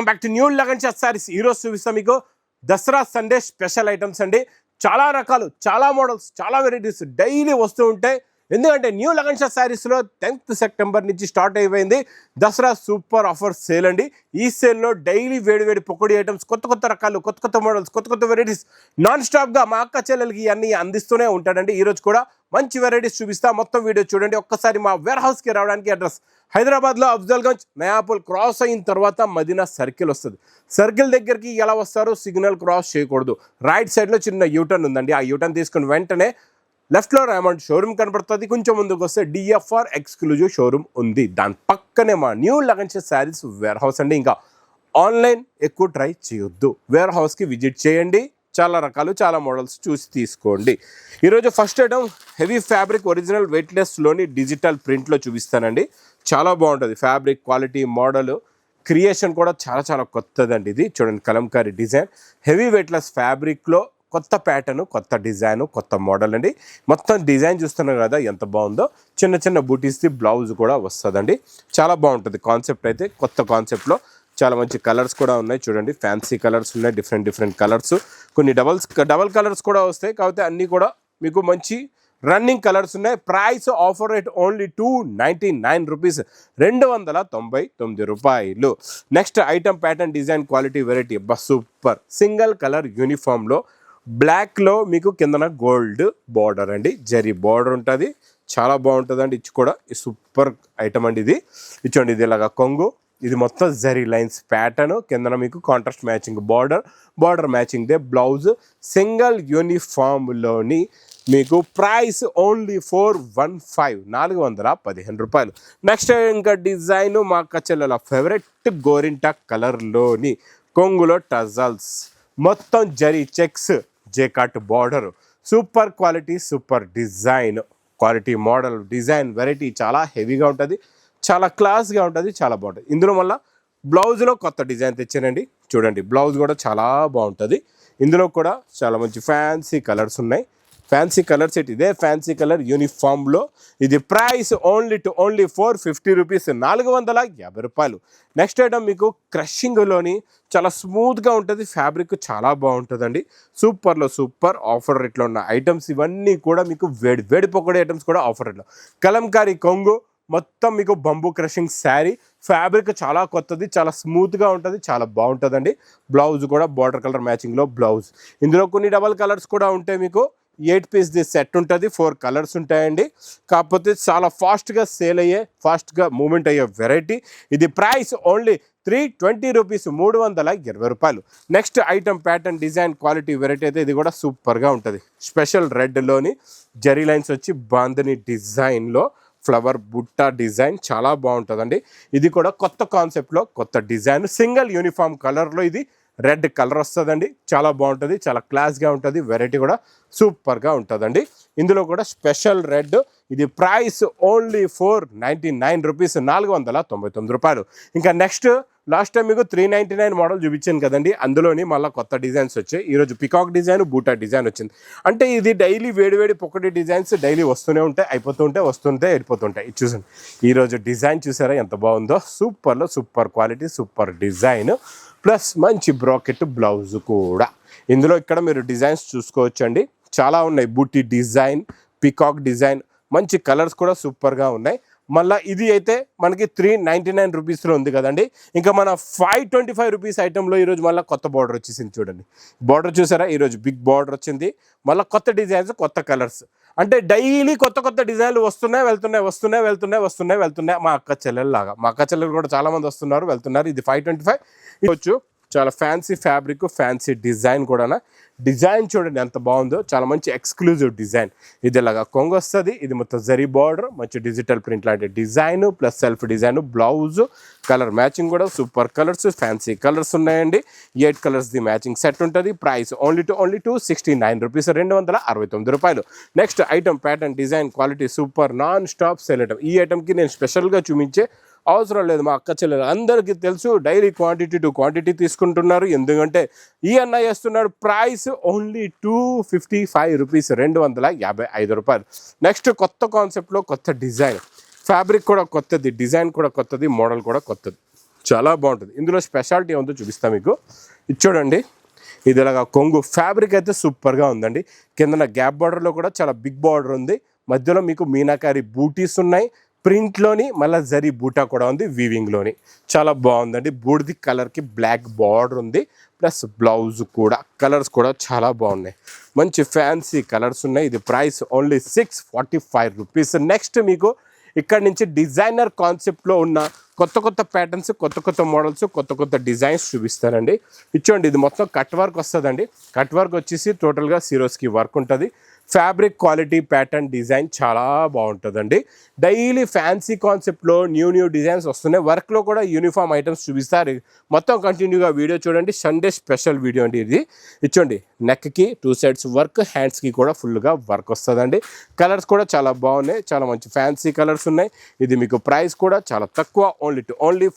Back to new lagan saris. ఈరోజు చూపిస్తాం మీకు దసరా సండే స్పెషల్ ఐటమ్స్ అండి. చాలా రకాలు, చాలా మోడల్స్, చాలా వెరైటీస్ డైలీ వస్తూ ఉంటాయి. ఎందుకంటే న్యూ లగన్ సారీస్లో 10th సెప్టెంబర్ నుంచి స్టార్ట్ అయిపోయింది దసరా సూపర్ ఆఫర్ సేల్ అండి. ఈ సేల్లో డైలీ వేడి పొకోడీ ఐటమ్స్, కొత్త రకాలు, కొత్త మోడల్స్, కొత్త వెరైటీస్ నాన్ స్టాప్గా మా అక్క చెల్లెలకి అన్నీ అందిస్తూనే ఉంటాడండి. ఈరోజు కూడా మంచి వెరైటీస్ చూపిస్తా. మొత్తం వీడియో చూడండి. ఒక్కసారి మా వేర్ హౌస్కి రావడానికి అడ్రస్ హైదరాబాద్లో అఫ్జల్గంజ్ నయాపూల్ క్రాస్ అయిన తర్వాత మదీనా సర్కిల్ వస్తుంది. సర్కిల్ దగ్గరికి ఎలా వస్తారో సిగ్నల్ క్రాస్ చేయకూడదు. రైట్ సైడ్లో చిన్న యూటర్న్ ఉందండి. ఆ యూటర్న్ తీసుకుని వెంటనే లెఫ్ట్లో రేమండ్ షోరూమ్ కనబడుతుంది. కొంచెం ముందుకు వస్తే డిఎఫ్ఆర్ ఎక్స్క్లూజివ్ షోరూమ్ ఉంది. దాని పక్కనే మా new Lagan saris warehouse అండి. ఇంకా ఆన్లైన్ ఎక్కువ ట్రై చేయొద్దు, వేర్ హౌస్కి విజిట్ చేయండి. చాలా రకాలు, చాలా మోడల్స్ చూసి తీసుకోండి. ఈరోజు first item heavy fabric original వెయిట్లెస్లోని డిజిటల్ ప్రింట్లో చూపిస్తానండి. చాలా బాగుంటుంది. ఫ్యాబ్రిక్ క్వాలిటీ, మోడల్, క్రియేషన్ కూడా చాలా కొత్తదండి. ఇది చూడండి, కలంకారీ డిజైన్, హెవీ వెయిట్లెస్ ఫ్యాబ్రిక్లో కొత్త ప్యాటర్న్, కొత్త డిజైన్, కొత్త మోడల్ అండి. మొత్తం డిజైన్ చూస్తున్నారు కదా ఎంత బాగుందో. చిన్న బూటీస్ది బ్లౌజ్ కూడా వస్తుందండి. చాలా బాగుంటుంది కాన్సెప్ట్ అయితే. కొత్త కాన్సెప్ట్లో చాలా మంచి కలర్స్ కూడా ఉన్నాయి. చూడండి, ఫ్యాన్సీ కలర్స్ ఉన్నాయి, డిఫరెంట్ కలర్స్, కొన్ని డబల్ కలర్స్ కూడా వస్తాయి. కాకపోతే అన్నీ కూడా మీకు మంచి రన్నింగ్ కలర్స్ ఉన్నాయి. Price offer rate only 299 rupees, 299 రూపాయలు. Next item pattern, design, quality, variety super. Single colour యూనిఫామ్లో బ్లాక్లో మీకు కిందన గోల్డ్ బార్డర్ అండి, జరీ బార్డర్ ఉంటుంది. చాలా బాగుంటుందండి. ఇది కూడా సూపర్ ఐటమ్ అండి. ఇది ఇచ్చోండి, ఇది ఇలాగా కొంగు, ఇది మొత్తం జరీ లైన్స్ ప్యాటర్న్, కిందన మీకు కాంట్రాస్ట్ మ్యాచింగ్ బార్డర్ మ్యాచింగ్ దే బ్లౌజ్. సింగిల్ యూనిఫామ్లోని మీకు ప్రైస్ ఓన్లీ 415 రూపాయలు. నెక్స్ట్ ఇంకా డిజైన్ మా కచెల్లల ఫేవరెట్ గోరింటా కలర్లోని కొంగులో టజల్స్, మొత్తం zari checks, జేకాట్ border, super quality, super design, quality, model, design, variety చాలా హెవీగా ఉంటుంది, చాలా క్లాస్గా ఉంటుంది, చాలా బాగుంటుంది. ఇందులో మళ్ళీ బ్లౌజ్లో కొత్త డిజైన్ తెచ్చానండి. చూడండి, బ్లౌజ్ కూడా చాలా బాగుంటుంది. ఇందులో కూడా చాలా మంచి ఫ్యాన్సీ కలర్స్ ఉన్నాయి. ఫ్యాన్సీ కలర్ సెట్, ఇదే ఫ్యాన్సీ కలర్ యూనిఫామ్లో. ఇది ప్రైస్ ఓన్లీ 450 రూపీస్, 450 రూపాయలు. నెక్స్ట్ ఐటమ్ మీకు క్రషింగ్లోని చాలా స్మూత్గా ఉంటుంది. ఫ్యాబ్రిక్ చాలా బాగుంటుందండి. సూపర్లో సూపర్ ఆఫర్ రేట్లో ఉన్న ఐటమ్స్ ఇవన్నీ కూడా మీకు వేడి పొక్కడే ఐటమ్స్ కూడా ఆఫర్ రేట్లో. కలంకారీ కొంగు, మొత్తం మీకు బంబూ క్రషింగ్ శారీ, ఫ్యాబ్రిక్ చాలా కొత్తది, చాలా స్మూత్గా ఉంటుంది, చాలా బాగుంటుందండి. బ్లౌజ్ కూడా బార్డర్ కలర్ మ్యాచింగ్లో బ్లౌజ్. ఇందులో కొన్ని డబల్ కలర్స్ కూడా ఉంటాయి. మీకు 8 పీస్ది సెట్ ఉంటుంది, 4 కలర్స్ ఉంటాయండి. కాకపోతే చాలా ఫాస్ట్గా సేల్ అయ్యే, ఫాస్ట్గా మూమెంట్ అయ్యే వెరైటీ. ఇది ప్రైస్ ఓన్లీ 320 రూపీస్, 320 రూపాయలు. Next item pattern, design, quality, variety అయితే ఇది కూడా సూపర్గా ఉంటుంది. స్పెషల్ రెడ్లోని జరీ లైన్స్ వచ్చి బాందని డిజైన్లో ఫ్లవర్ బుట్ట డిజైన్ చాలా బాగుంటుందండి. ఇది కూడా కొత్త కాన్సెప్ట్లో కొత్త డిజైన్, సింగిల్ యూనిఫామ్ కలర్లో ఇది రెడ్ కలర్ వస్తుందండి. చాలా బాగుంటుంది, చాలా క్లాస్గా ఉంటుంది, వెరైటీ కూడా సూపర్గా ఉంటుందండి. ఇందులో కూడా స్పెషల్ రెడ్. ఇది ప్రైస్ ఓన్లీ 499 రూపీస్, 499 రూపాయలు. ఇంకా నెక్స్ట్ లాస్ట్ టైం మీకు 399 మోడల్ చూపించాను కదండి. అందులోని మళ్ళీ కొత్త డిజైన్స్ వచ్చాయి. ఈరోజు పికాక్ డిజైన్, బూటా డిజైన్ వచ్చింది. అంటే ఇది డైలీ వేడి పొక్కటి డిజైన్స్ డైలీ వస్తూనే ఉంటాయి, వస్తుంటే వెళ్ళిపోతుంటాయి. ఇది చూసండి, ఈరోజు డిజైన్ చూసారా ఎంత బాగుందో. సూపర్లో super quality, super design, plus మంచి బ్రాకెట్ బ్లౌజ్ కూడా. ఇందులో ఇక్కడ మీరు డిజైన్స్ చూసుకోవచ్చండి, చాలా ఉన్నాయి. బూటీ డిజైన్, పికాక్ డిజైన్, మంచి కలర్స్ కూడా సూపర్గా ఉన్నాయి. మళ్ళీ ఇది అయితే మనకి 399 రూపీస్లో ఉంది కదండి. ఇంకా మన 525 రూపీస్ ఐటెంలో ఈరోజు మళ్ళీ కొత్త బార్డర్ వచ్చేసింది. చూడండి, బార్డర్ చూసారా, ఈరోజు బిగ్ బార్డర్ వచ్చింది. మళ్ళీ కొత్త డిజైన్స్, కొత్త కలర్స్. అంటే డైలీ కొత్త డిజైన్లు వస్తున్నాయి వెళ్తున్నాయి. మా అక్క చెల్లెల్లాగా, మా అక్క చెల్లెలు కూడా చాలామంది వస్తున్నారు, వెళ్తున్నారు. ఇది 525 ఇవ్వచ్చు. చాలా ఫ్యాన్సీ ఫ్యాబ్రిక్, ఫ్యాన్సీ డిజైన్ కూడా. డిజైన్ చూడండి ఎంత బాగుందో, చాలా మంచి ఎక్స్క్లూజివ్ డిజైన్. ఇది ఇలాగా కొంగు వస్తుంది, ఇది మొత్తం జరీ బార్డర్, మంచి డిజిటల్ ప్రింట్ లాంటి design, plus self design, blouse, colour matching కూడా సూపర్ కలర్స్, ఫ్యాన్సీ కలర్స్ ఉన్నాయండి. 8 కలర్స్ది మ్యాచింగ్ సెట్ ఉంటుంది. ప్రైస్ ఓన్లీ 269 రూపీస్, 269 రూపాయలు. Next item pattern, design, quality super, non stop sale item. ఈ ఐటమ్కి నేను స్పెషల్గా చూపించే అవసరం లేదు. మా అక్క చెల్లెలు అందరికీ తెలుసు, డైలీ క్వాంటిటీ టు క్వాంటిటీ తీసుకుంటున్నారు. ఎందుకంటే ఈ అన్న చేస్తున్నాడు. ప్రైస్ ఓన్లీ 255 రూపీస్, 255 రూపాయలు. నెక్స్ట్ కొత్త కాన్సెప్ట్లో కొత్త డిజైన్, ఫ్యాబ్రిక్ కూడా కొత్తది, డిజైన్ కూడా కొత్తది, మోడల్ కూడా కొత్తది. చాలా బాగుంటుంది. ఇందులో స్పెషాలిటీ ఏముందో చూపిస్తా మీకు. ఇది చూడండి, ఇది ఇలాగా కొంగు ఫ్యాబ్రిక్ అయితే సూపర్గా ఉందండి. కిందన గ్యాప్ బార్డర్లో కూడా చాలా బిగ్ బార్డర్ ఉంది. మధ్యలో మీకు మీనాకారి బూటీస్ ఉన్నాయి, ప్రింట్లోని మళ్ళీ జరీ బూటా కూడా ఉంది వీవింగ్లోని. చాలా బాగుందండి. బూడిది కలర్కి బ్లాక్ బార్డర్ ఉంది, ప్లస్ బ్లౌజ్ కూడా కలర్స్ కూడా చాలా బాగున్నాయి. మంచి ఫ్యాన్సీ కలర్స్ ఉన్నాయి. ఇది ప్రైస్ ఓన్లీ 645 రూపీస్. నెక్స్ట్ మీకు ఇక్కడ నుంచి డిజైనర్ కాన్సెప్ట్లో ఉన్న కొత్త కొత్త ప్యాటర్న్స్, కొత్త కొత్త మోడల్స్, కొత్త కొత్త డిజైన్స్ చూపిస్తానండి. ఇచ్చోండి, ఇది మొత్తం కట్ వర్క్ వస్తుందండి. కట్ వర్క్ వచ్చేసి టోటల్గా సిరోస్కి వర్క్ ఉంటుంది. ఫ్యాబ్రిక్ క్వాలిటీ, ప్యాటర్న్, డిజైన్ చాలా బాగుంటుందండి. డైలీ ఫ్యాన్సీ కాన్సెప్ట్లో న్యూ డిజైన్స్ వస్తున్నాయి. వర్క్లో కూడా యూనిఫామ్ ఐటమ్స్ చూపిస్తారు. మొత్తం కంటిన్యూగా వీడియో చూడండి. సండే స్పెషల్ వీడియో అండి ఇది. ఇచ్చోండి, నెక్కి 2 సైడ్స్ వర్క్, హ్యాండ్స్కి కూడా ఫుల్గా వర్క్ వస్తుందండి. కలర్స్ కూడా చాలా బాగున్నాయి, చాలా మంచి ఫ్యాన్సీ కలర్స్ ఉన్నాయి. ఇది మీకు ప్రైస్ కూడా చాలా తక్కువ, ఓన్లీ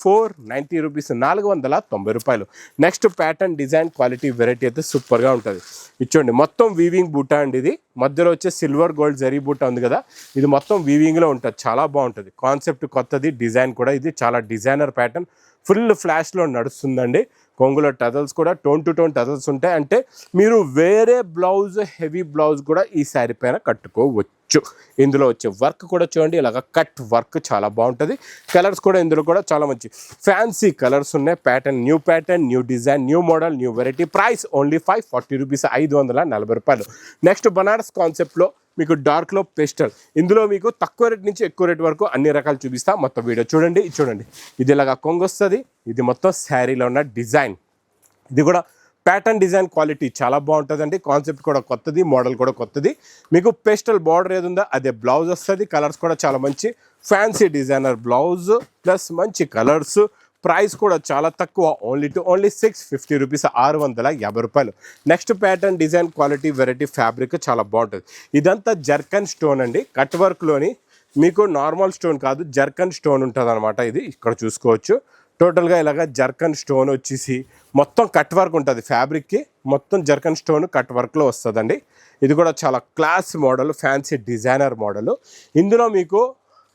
490 రూపీస్, 490 రూపాయలు. Next pattern, design, quality, variety అయితే సూపర్గా ఉంటుంది. ఇచ్చోండి, మొత్తం వీవింగ్ బూటా అండి. ఇది మధ్యలో వచ్చే సిల్వర్ గోల్డ్ జరీ బూటా ఉంది కదా, ఇది మొత్తం వీవింగ్లో ఉంటుంది. చాలా బాగుంటుంది. కాన్సెప్ట్ కొత్తది, డిజైన్ కూడా ఇది చాలా డిజైనర్ ప్యాటర్న్. ఫుల్ ఫ్లాష్లో నడుస్తుందండి. కొంగులో టజల్స్ కూడా టోన్ టు టోన్ టజల్స్ ఉంటాయి. అంటే మీరు వేరే బ్లౌజ్, హెవీ బ్లౌజ్ కూడా ఈ శారీ పైన కట్టుకోవచ్చు. ఇందులో వచ్చే వర్క్ కూడా చూడండి, ఇలాగ కట్ వర్క్ చాలా బాగుంటుంది. కలర్స్ కూడా ఇందులో కూడా చాలా మంచి ఫ్యాన్సీ కలర్స్ ఉన్నాయి. Pattern, new design, new model, new variety. Price only 540 rupees, 540 రూపాయలు. నెక్స్ట్ బనారస్ కాన్సెప్ట్లో మీకు డార్క్లో పేస్టల్. ఇందులో మీకు తక్కువ రేట్ నుంచి ఎక్కువ రేట్ వరకు అన్ని రకాలు చూపిస్తా. మొత్తం వీడియో చూడండి. చూడండి, ఇది ఇలాగా కొంగు వస్తుంది. ఇది మొత్తం శారీలో ఉన్న డిజైన్. ఇది కూడా ప్యాటర్న్, డిజైన్, క్వాలిటీ చాలా బాగుంటుందండి. కాన్సెప్ట్ కూడా కొత్తది, మోడల్ కూడా కొత్తది. మీకు పేస్టల్ బార్డర్ ఏది ఉందో అదే బ్లౌజ్ వస్తుంది. కలర్స్ కూడా చాలా మంచి ఫ్యాన్సీ డిజైనర్ బ్లౌజ్, ప్లస్ మంచి కలర్స్. ప్రైస్ కూడా చాలా తక్కువ, ఓన్లీ 650 రూపీస్, 650 రూపాయలు. Next pattern, design, quality, variety, fabric చాలా బాగుంటుంది. ఇదంతా జర్కన్ స్టోన్ అండి. కట్ వర్క్లోని మీకు నార్మల్ స్టోన్ కాదు, జర్కన్ స్టోన్ ఉంటుంది అనమాట. ఇది ఇక్కడ చూసుకోవచ్చు. టోటల్గా ఇలాగ జర్కన్ స్టోన్ వచ్చేసి మొత్తం కట్ వర్క్ ఉంటుంది. ఫ్యాబ్రిక్కి మొత్తం జర్కన్ స్టోన్ కట్ వర్క్లో వస్తుందండి. ఇది కూడా చాలా class modal, fancy designer model. ఇందులో మీకు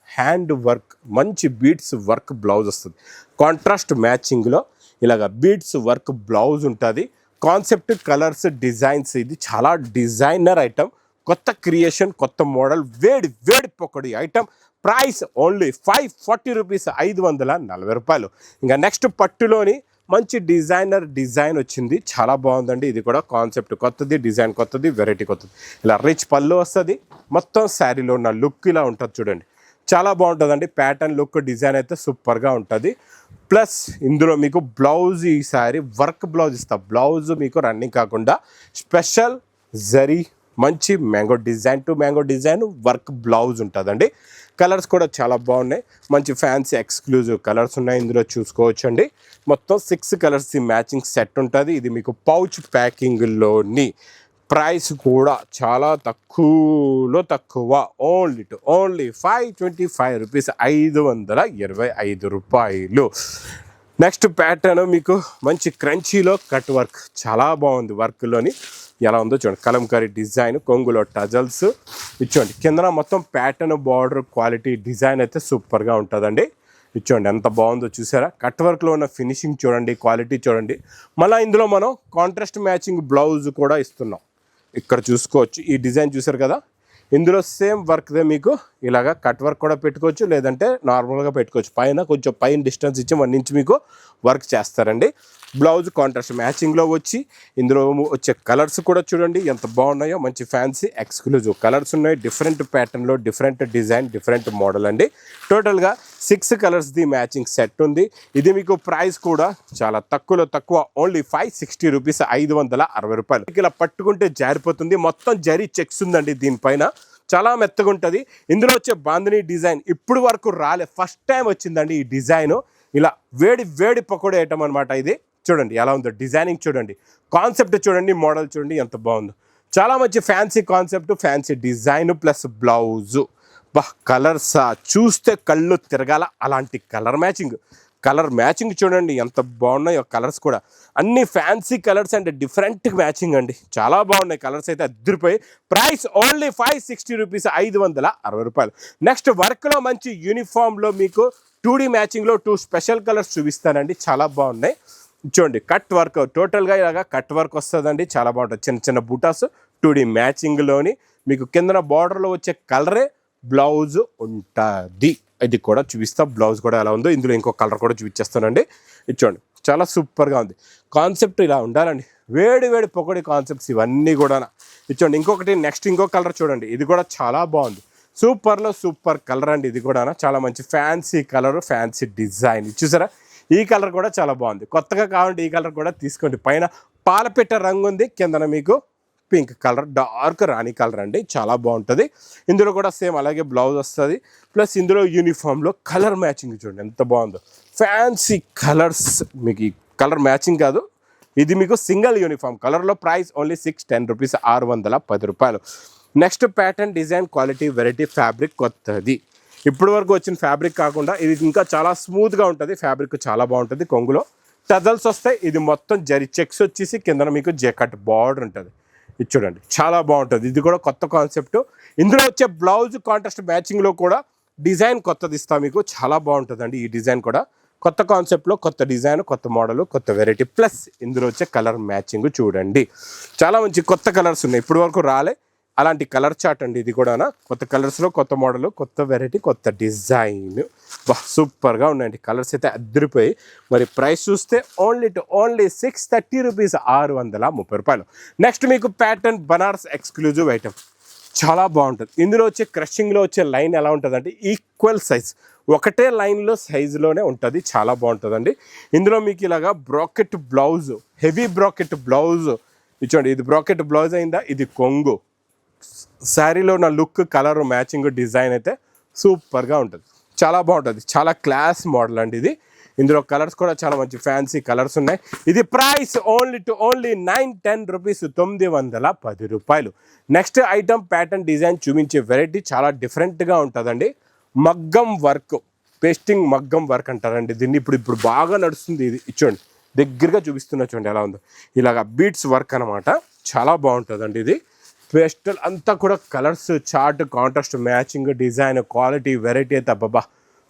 హ్యాండ్ వర్క్, మంచి బీడ్స్ వర్క్ బ్లౌజ్ వస్తుంది. కాంట్రాస్ట్ మ్యాచింగ్లో ఇలాగ బీడ్స్ వర్క్ బ్లౌజ్ ఉంటుంది. కాన్సెప్ట్, కలర్స్, డిజైన్స్, ఇది చాలా డిజైనర్ ఐటమ్. కొత్త క్రియేషన్, కొత్త మోడల్, వేడి పొక్కడి ఐటమ్. ప్రైస్ ఓన్లీ 540 రూపీస్, 540 రూపాయలు. ఇంకా నెక్స్ట్ పట్టులోని మంచి డిజైన్ వచ్చింది. చాలా బాగుందండి. ఇది కూడా కాన్సెప్ట్ కొత్తది, డిజైన్ కొత్తది, వెరైటీ కొత్తది. ఇలా రిచ్ పళ్ళు వస్తుంది. మొత్తం శారీలో ఉన్న లుక్ ఇలా ఉంటుంది చూడండి. చాలా బాగుంటుందండి. ప్యాటర్న్, లుక్, డిజైన్ అయితే సూపర్గా ఉంటుంది. ప్లస్ ఇందులో మీకు బ్లౌజ్, ఈసారి వర్క్ బ్లౌజ్ ఇస్తా. బ్లౌజ్ మీకు రన్నింగ్ కాకుండా స్పెషల్ జరీ, మంచి mango design to mango design work blouse ఉంటుందండి. కలర్స్ కూడా చాలా బాగున్నాయి. మంచి ఫ్యాన్సీ ఎక్స్క్లూజివ్ కలర్స్ ఉన్నాయి. ఇందులో చూసుకోవచ్చండి. మొత్తం 6 కలర్స్ మ్యాచింగ్ సెట్ ఉంటుంది. ఇది మీకు పౌచ్ ప్యాకింగ్లోని. ప్రైస్ కూడా చాలా తక్కువలో తక్కువ, ఓన్లీ 525 రూపీస్, 525 రూపాయలు. నెక్స్ట్ ప్యాటర్న్ మీకు మంచి క్రంచీలో కట్ వర్క్ చాలా బాగుంది. వర్క్లోని ఎలా ఉందో చూడండి. కలంకారీ డిజైన్, కొంగులో టజల్స్. ఇచ్చోండి, కింద మొత్తం ప్యాటర్న్, బార్డర్, క్వాలిటీ, డిజైన్ అయితే సూపర్గా ఉంటుందండి. ఇచ్చోండి, ఎంత బాగుందో చూసారా. కట్ వర్క్లో ఉన్న ఫినిషింగ్ చూడండి, క్వాలిటీ చూడండి. మళ్ళీ ఇందులో మనం కాంట్రాస్ట్ మ్యాచింగ్ బ్లౌజ్ కూడా ఇస్తున్నాం. ఇక్కడ చూసుకోవచ్చు. ఈ డిజైన్ చూసారు కదా, ఇందులో సేమ్ వర్క్దే మీకు ఇలాగా కట్ వర్క్ కూడా పెట్టుకోవచ్చు, లేదంటే నార్మల్గా పెట్టుకోవచ్చు. కొంచెం పైన డిస్టెన్స్ ఇచ్చి 1 ఇంచ్ మీకు వర్క్ చేస్తారండి. బ్లౌజ్ కాంట్రాస్ట్ మ్యాచింగ్లో వచ్చి ఇందులో వచ్చే కలర్స్ కూడా చూడండి ఎంత బాగున్నాయో. మంచి ఫ్యాన్సీ ఎక్స్క్లూజివ్ కలర్స్ ఉన్నాయి. డిఫరెంట్ ప్యాటర్న్లో, డిఫరెంట్ డిజైన్, డిఫరెంట్ మోడల్ అండి. టోటల్గా 6 కలర్స్ది మ్యాచింగ్ సెట్ ఉంది. ఇది మీకు ప్రైస్ కూడా చాలా తక్కువలో తక్కువ, ఓన్లీ 560 రూపీస్, 560 రూపాయలు. ఇలా పట్టుకుంటే జారిపోతుంది. మొత్తం జరీ చెక్స్ ఉందండి దీనిపైన. చాలా మెత్తగా ఉంటుంది. ఇందులో వచ్చే బాందిని డిజైన్ ఇప్పుడు వరకు రాలే, ఫస్ట్ టైం వచ్చిందండి ఈ డిజైన్. ఇలా వేడి పకోడీ ఐటమ్ అనమాట. ఇది చూడండి ఎలా ఉందో. డిజైనింగ్ చూడండి, కాన్సెప్ట్ చూడండి, మోడల్ చూడండి ఎంత బాగుందో. చాలా మంచి fancy concept, fancy design, plus blouse. Colours చూస్తే కళ్ళు తిరగాల అలాంటి కలర్ మ్యాచింగ్. కలర్ మ్యాచింగ్ చూడండి ఎంత బాగున్నాయో కలర్స్ కూడా, అన్ని fancy colours and different matching అండి, చాలా బాగున్నాయి కలర్స్ అయితే అద్దరిపోయి. ప్రైస్ ఓన్లీ 560 రూపీస్, 560 రూపాయలు. నెక్స్ట్ వర్క్లో మంచి యూనిఫామ్లో మీకు 2D మ్యాచింగ్లో 2 స్పెషల్ కలర్స్ చూపిస్తానండి, చాలా బాగున్నాయి. చూడండి కట్ వర్క్, టోటల్గా ఇలాగా కట్ వర్క్ వస్తుందండి, చాలా బాగుంటుంది. చిన్న చిన్న బూటాస్ 2D మ్యాచింగ్లోని మీకు కిందన బార్డర్లో వచ్చే కలరే బ్లౌజ్ ఉంటుంది. ఇది కూడా చూపిస్తా, బ్లౌజ్ కూడా ఎలా ఉందో. ఇందులో ఇంకో కలర్ కూడా చూపించేస్తానండి. ఇది చూడండి చాలా సూపర్గా ఉంది. కాన్సెప్ట్ ఇలా ఉండాలండి, వేడి వేడి పొగడి కాన్సెప్ట్స్ ఇవన్నీ కూడా. ఇది చూడండి ఇంకొకటి, నెక్స్ట్ ఇంకో కలర్ చూడండి, ఇది కూడా చాలా బాగుంది. సూపర్లో సూపర్ కలర్ అండి, ఇది కూడా చాలా మంచి ఫ్యాన్సీ కలర్, ఫ్యాన్సీ డిజైన్. చూసారా ఈ కలర్ కూడా చాలా బాగుంది. కొత్తగా కావాలంటే ఈ కలర్ కూడా తీసుకోండి. పైన పాలపిట్ట రంగు ఉంది, కిందన మీకు పింక్ కలర్, డార్క్ రాణి కలర్ అండి, చాలా బాగుంటుంది. ఇందులో కూడా సేమ్ అలాగే బ్లౌజ్ వస్తుంది. ప్లస్ ఇందులో యూనిఫామ్లో కలర్ మ్యాచింగ్ చూడండి ఎంత బాగుందో. ఫ్యాన్సీ కలర్స్, మీకు ఈ కలర్ మ్యాచింగ్ కాదు, ఇది మీకు సింగిల్ యూనిఫామ్ కలర్లో. ప్రైస్ ఓన్లీ 610 రూపీస్, 610 రూపాయలు. Next pattern, design, quality, variety, fabric కొత్తది. ఇప్పటి వరకు వచ్చిన ఫ్యాబ్రిక్ కాకుండా ఇది ఇంకా చాలా స్మూత్గా ఉంటుంది. ఫ్యాబ్రిక్ చాలా బాగుంటుంది. కొంగులో టజల్స్ వస్తాయి. ఇది మొత్తం జరి చెక్స్ వచ్చేసి కిందన మీకు జెకట్ బార్డర్ ఉంటుంది. ఇది చూడండి చాలా బాగుంటుంది. ఇది కూడా కొత్త కాన్సెప్ట్. ఇందులో వచ్చే బ్లౌజ్ కాంట్రాస్ట్ మ్యాచింగ్లో కూడా డిజైన్ కొత్తది ఇస్తాం మీకు, చాలా బాగుంటుందండి. ఈ డిజైన్ కూడా కొత్త కాన్సెప్ట్లో, కొత్త డిజైన్, కొత్త మోడల్, కొత్త వెరైటీ. ప్లస్ ఇందులో వచ్చే కలర్ మ్యాచింగ్ చూడండి, చాలా మంచి కొత్త కలర్స్ ఉన్నాయి, ఇప్పటి వరకు రాలే అలాంటి కలర్ చార్ట్ అండి. ఇది కూడా కొత్త కలర్స్లో, కొత్త మోడల్, కొత్త వెరైటీ, కొత్త డిజైన్. సూపర్గా ఉన్నాయండి కలర్స్ అయితే అద్దరిపోయి. మరి ప్రైస్ చూస్తే ఓన్లీ 630 రూపీస్, 630 రూపాయలు. నెక్స్ట్ మీకు ప్యాటర్న్ బనారస్ ఎక్స్క్లూజివ్ ఐటమ్, చాలా బాగుంటుంది. ఇందులో వచ్చే క్రషింగ్లో వచ్చే లైన్ ఎలా ఉంటుంది అంటే ఈక్వల్ సైజ్, ఒకటే లైన్లో సైజులోనే ఉంటుంది, చాలా బాగుంటుందండి. ఇందులో మీకు ఇలాగా bracket blouse, heavy bracket blouse. చూడండి ఇది బ్రాకెట్ బ్లౌజ్ అయిందా, ఇది కొంగు. శారీలో నా లుక్, కలర్ మ్యాచింగ్, డిజైన్ అయితే సూపర్గా ఉంటుంది, చాలా బాగుంటుంది. చాలా క్లాస్ మోడల్ అండి ఇది. ఇందులో కలర్స్ కూడా చాలా మంచి ఫ్యాన్సీ కలర్స్ ఉన్నాయి. ఇది ప్రైస్ ఓన్లీ 910 రూపీస్, 910 రూపాయలు. నెక్స్ట్ ఐటమ్ ప్యాటర్న్ డిజైన్ చూపించే వెరైటీ చాలా డిఫరెంట్గా ఉంటుందండి. మగ్గం వర్క్, పేస్టింగ్ మగ్గం వర్క్ అంటారండి దీన్ని. ఇప్పుడు బాగా నడుస్తుంది ఇది. చూడండి దగ్గరగా చూపిస్తున్నా, చూడండి ఎలా ఉందో. ఇలాగా బీట్స్ వర్క్ అనమాట, చాలా బాగుంటుందండి ఇది. పేస్టల్ అంతా కూడా colours, chart, contrast matching, design, quality, variety అయితే అబ్బబ్బా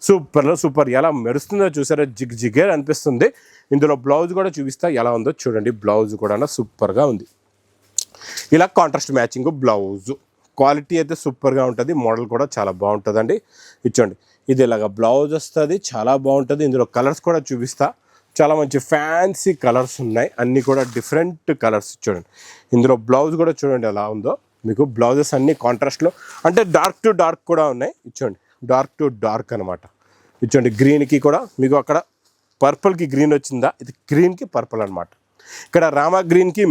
సూపర్లో సూపర్. ఎలా మెరుస్తుందో చూసారా, జిగే అనిపిస్తుంది. ఇందులో బ్లౌజ్ కూడా చూపిస్తా ఎలా ఉందో చూడండి. బ్లౌజ్ కూడా సూపర్గా ఉంది. ఇలా కాంట్రాస్ట్ మ్యాచింగ్ బ్లౌజ్, క్వాలిటీ అయితే సూపర్గా ఉంటుంది. మోడల్ కూడా చాలా బాగుంటుందండి. ఇచ్చోండి ఇది ఇలాగ బ్లౌజ్ వస్తుంది, చాలా బాగుంటుంది. ఇందులో కలర్స్ కూడా చూపిస్తా, చాలా మంచి ఫ్యాన్సీ కలర్స్ ఉన్నాయి, అన్నీ కూడా డిఫరెంట్ కలర్స్. చూడండి ఇందులో బ్లౌజ్ కూడా చూడండి ఎలా ఉందో. మీకు బ్లౌజెస్ అన్నీ కాంట్రాస్ట్లో, అంటే డార్క్ టు డార్క్ కూడా ఉన్నాయి. ఇచ్చోండి డార్క్ టు డార్క్ అనమాట. ఇచ్చోండి గ్రీన్కి కూడా మీకు అక్కడ పర్పుల్కి గ్రీన్ వచ్చిందా, ఇది గ్రీన్కి పర్పుల్ అనమాట. ఇక్కడ రామా గ్రీన్కి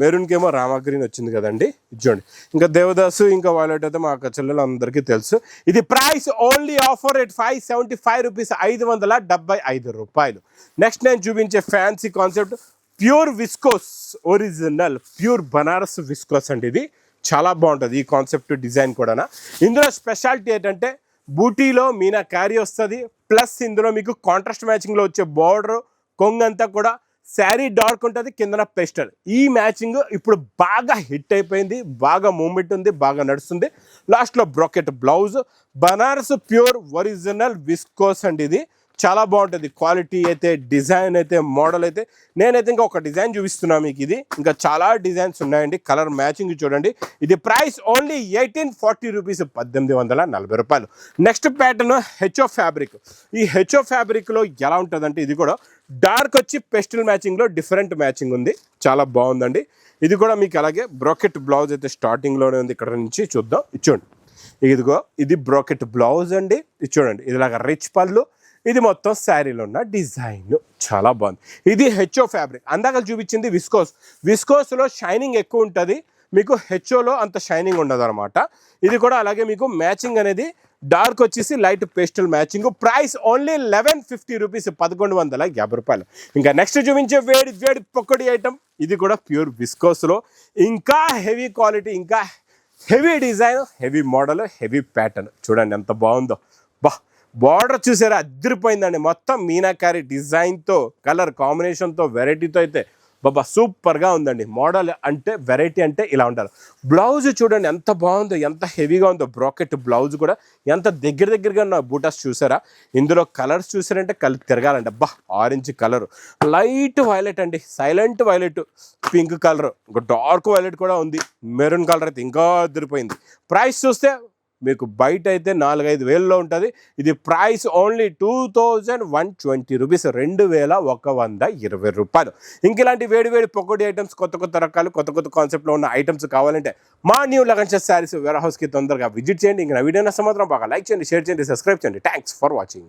మెరూన్కి ఏమో రామా గ్రీన్ వచ్చింది కదండి. చూడండి ఇంకా దేవదాసు, ఇంకా వైలెట్ అయితే మా అక్క చెల్లెలు అందరికీ తెలుసు. ఇది price only offer rate 575 rupees, 575 రూపాయలు. నెక్స్ట్ నేను చూపించే fancy concept pure viscose, original pure Banaras viscose అండి. ఇది చాలా బాగుంటుంది ఈ కాన్సెప్ట్, డిజైన్ కూడా. ఇందులో స్పెషాలిటీ ఏంటంటే బూటీలో మీనా క్యారీ వస్తుంది. ప్లస్ ఇందులో మీకు కాంట్రాస్ట్ మ్యాచింగ్లో వచ్చే బార్డర్, కొంగంతా కూడా శారీ డార్క్ ఉంటుంది, కిందన పెస్టల్. ఈ మ్యాచింగ్ ఇప్పుడు బాగా హిట్ అయిపోయింది, బాగా మూమెంట్ ఉంది, బాగా నడుస్తుంది. లాస్ట్లో bracket blouse, Banaras pure original viscose అండి. ఇది చాలా బాగుంటుంది. క్వాలిటీ అయితే, డిజైన్ అయితే, మోడల్ అయితే. నేనైతే ఇంకా ఒక డిజైన్ చూపిస్తున్నా మీకు. ఇది ఇంకా చాలా డిజైన్స్ ఉన్నాయండి. కలర్ మ్యాచింగ్ చూడండి. ఇది ప్రైస్ ఓన్లీ 1840 రూపీస్, 1840 రూపాయలు. Next pattern HO fabric. ఈ హెచ్ఓ ఫ్యాబ్రిక్లో ఎలా ఉంటుందంటే ఇది కూడా డార్క్ వచ్చి పెస్టల్ మ్యాచింగ్లో డిఫరెంట్ మ్యాచింగ్ ఉంది, చాలా బాగుందండి. ఇది కూడా మీకు అలాగే బ్రాకెట్ బ్లౌజ్ అయితే స్టార్టింగ్లోనే ఉంది. ఇక్కడ నుంచి చూద్దాం. చూడండి ఇదిగో ఇది బ్రాకెట్ బ్లౌజ్ అండి. ఇది చూడండి ఇదిలాగా రిచ్ పళ్ళు. ఇది మొత్తం శారీలో ఉన్న డిజైన్, చాలా బాగుంది. ఇది హెచ్ఓ ఫ్యాబ్రిక్. అందాక చూపించింది విస్కోస్లో షైనింగ్ ఎక్కువ ఉంటుంది, మీకు హెచ్ఓలో అంత షైనింగ్ ఉండదు అనమాట. ఇది కూడా అలాగే మీకు మ్యాచింగ్ అనేది డార్క్ వచ్చేసి light pastel matching. Price only 1150 rupees, 1150 రూపాయలు. ఇంకా నెక్స్ట్ చూపించే వేడి పొక్కడి ఐటమ్. ఇది కూడా ప్యూర్ విస్కోస్లో ఇంకా హెవీ క్వాలిటీ, ఇంకా heavy design, heavy model, heavy pattern. చూడండి ఎంత బాగుందో. బార్డర్ చూసారా అదిరిపోయిందండి, మొత్తం మీనాకారి డిజైన్తో కలర్ కాంబినేషన్తో వెరైటీతో అయితే బాబా సూపర్గా ఉందండి. మోడల్ అంటే వెరైటీ అంటే ఇలా ఉండాలి. బ్లౌజ్ చూడండి ఎంత బాగుందో, ఎంత హెవీగా ఉందో. బ్రాకెట్ బ్లౌజ్ కూడా ఎంత దగ్గరగా ఉన్న బూటాస్ చూసారా. ఇందులో కలర్స్ చూసారంటే కళ్ళు తిరగాలండి. అబ్బా ఆరెంజ్ కలర్, లైట్ వైలెట్ అండి, సైలెంట్ వైలెట్, పింక్ కలర్, ఇంకా డార్క్ వైలెట్ కూడా ఉంది, మెరూన్ కలర్ అయితే ఇంకా అదిరిపోయింది. ప్రైస్ చూస్తే మీకు బయట అయితే 4-5 వేలలో ఉంటుంది. ఇది ప్రైస్ ఓన్లీ 2120 రూపీస్, 2120 రూపాయలు. ఇంక ఇలాంటి వేడి పొకోడి ఐటమ్స్, కొత్త రకాలు, కొత్త కాన్సెప్ట్లో ఉన్న ఐటమ్స్ కావాలంటే మా న్యూ లగన్ శారీస్ వేర్ హౌస్కి తొందరగా విజిట్ చేయండి. ఇంకా వీడియో నష్టం మాత్రం బాగా లైక్ చేయండి, షేర్ చేయండి, సబ్స్క్రైబ్ చేయండి. Thanks for watching.